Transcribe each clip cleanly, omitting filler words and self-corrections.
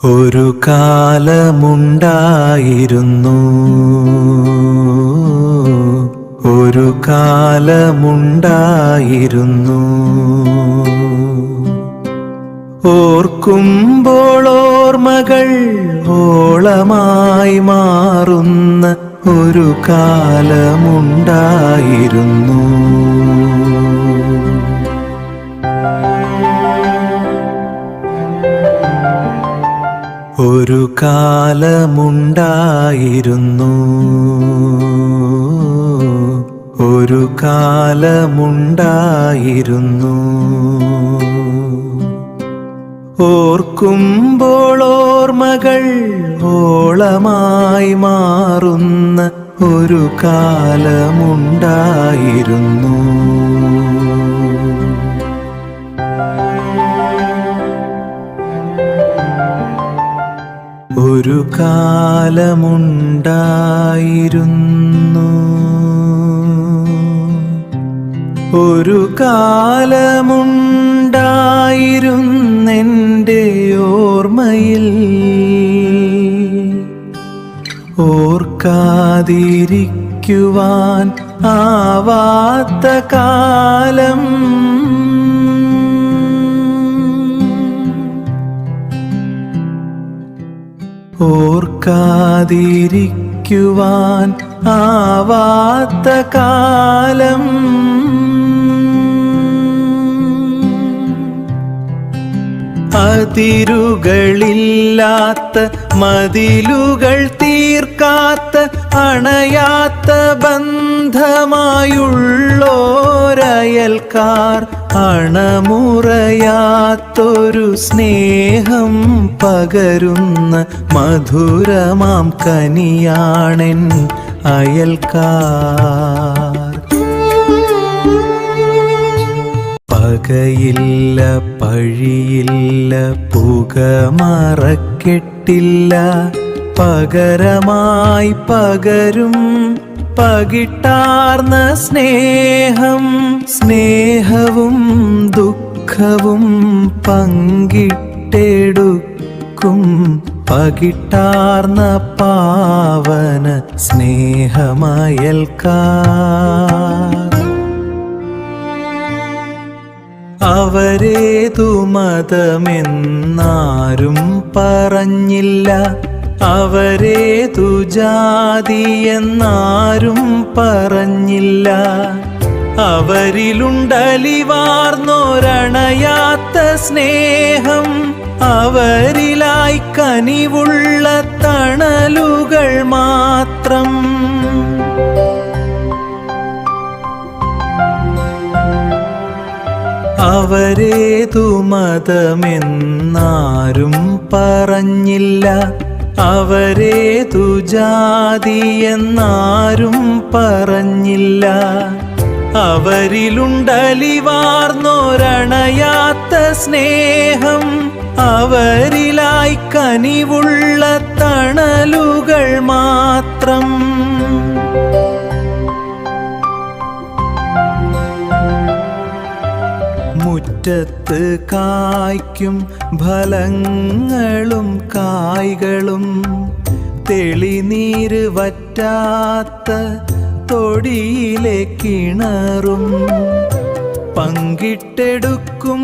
ഒരു കാലമുണ്ടായിരുന്നു, ഒരു കാലമുണ്ടായിരുന്നു. ഓർക്കുമ്പോൾ ഓർമ്മകൾ ഓളമായി മാറുന്ന ഒരു കാലമുണ്ടായിരുന്നു. ഒരു കാലമുണ്ടായിരുന്നു, ഒരു കാലമുണ്ടായിരുന്നു. ഓർക്കുമ്പോൾ ഓർമ്മകൾ ഓളമായി മാറുന്ന ഒരു കാലമുണ്ടായിരുന്നു. ഒരു കാലമുണ്ടായിരുന്നു, ഒരു കാലമുണ്ടായിരുന്നെൻ്റെ ഓർമ്മയിൽ. ഓർക്കാതിരിക്കുവാൻ ആവാത്ത കാലം, ഓർക്കാതിരിക്കുവാൻ ആവാത്ത കാലം. അതിരുകളില്ലാത്ത മതിലുകൾ തീർക്കാത്ത അണയാത്ത ബന്ധമായുള്ളോരയൽക്കാർ, അണമുറയാത്തൊരു സ്നേഹം പകരുന്ന മധുരമാം കനിയാണെൻ അയൽക്കാർ. പകയില്ല, പഴിയില്ല, പുകമറക്കെട്ടില്ല, പകരമായി പകരും പകിട്ടാർന്ന സ്നേഹം. സ്നേഹവും ദുഃഖവും പങ്കിട്ടെടുക്കും പകിട്ടാർന്ന പാവന സ്നേഹമയൽക്കാർ. അവരേതു മതമെന്നാരും പറഞ്ഞില്ല, അവരേതു ജാതിയെന്നാരും പറഞ്ഞില്ല. അവരിലുണ്ടലിവാർന്നൊരണയാത്ത സ്നേഹം, അവരിലായി കനിവുള്ള തണലുകൾ മാത്രം. അവരേതു മതമെന്നാരും പറഞ്ഞില്ല, അവരേതു ജാതിയെന്നാരും പറഞ്ഞില്ല. അവരിലുണ്ടലിവാർന്നൊരണയാത്ത സ്നേഹം, അവരിലായി കനിവുള്ള തണലുകൾ മാത്രം. മുറ്റത്ത് കായ്ക്കും ഫലങ്ങളും കായ്കളും, തെളിനീര് വറ്റാത്ത തൊടിയിലെ കിണറും, പങ്കിട്ടെടുക്കും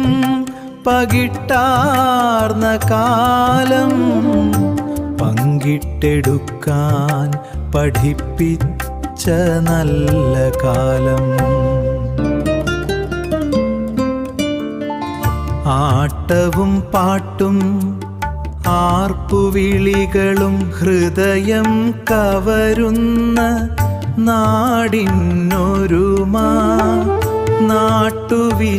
പകിട്ടാർന്ന കാലം. പങ്കിട്ടെടുക്കാൻ പഠിപ്പിച്ച നല്ല കാലം. ആട്ടവും പാട്ടും ആർപ്പുവിളികളും ഹൃദയം കവരുന്ന നാടിനൊരുമ. നാട്ടുവിശേഷവും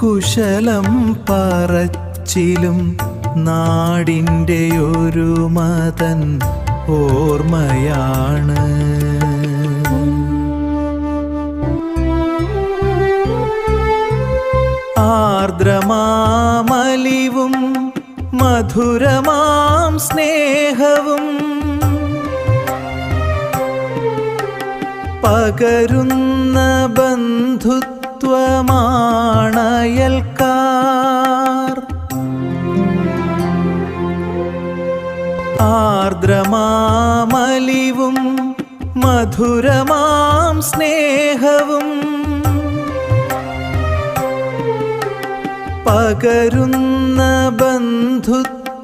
കുശലം പറച്ചിലും നാടിൻ്റെ ഒരുമതൻ ഓർമ്മയാണ്. ആർദ്രമാമലിവും മധുരമാം സ്നേഹവും പകരുന്ന ബന്ധുത്വമാണയൽക്കാർ. ആർദ്രമാമലിവും മധുരമാം സ്നേഹവും പകരുന്ന ബന്ധുത്വമാണയൽക്കാർ.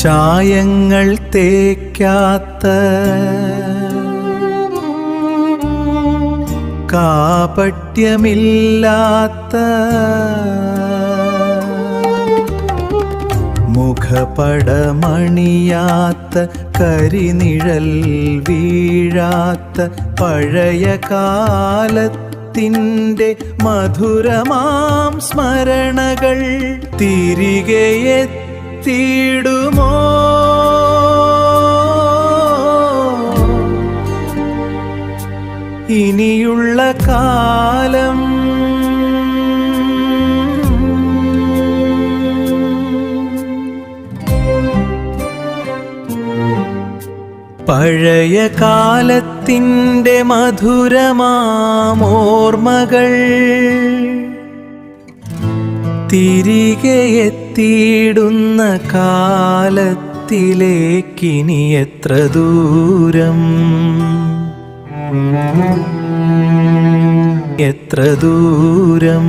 ചായങ്ങൾ തേക്കാത്ത കാപട്യമില്ലാത്ത മുഖപടമണിയാത്ത കരിനിഴൽ വീഴാത്ത പഴയ കാലത്തിൻ്റെ മധുരമാം സ്മരണകൾ തിരികെ എത്തിയിടുമോ? ഇനിയുള്ള കാലം പഴയ കാലത്തിൻ്റെ മധുരമാമോർമ്മകൾ തിരികെ എത്തിയിടുന്ന കാലത്തിലേക്കിനി എത്ര ദൂരം, എത്ര ദൂരം.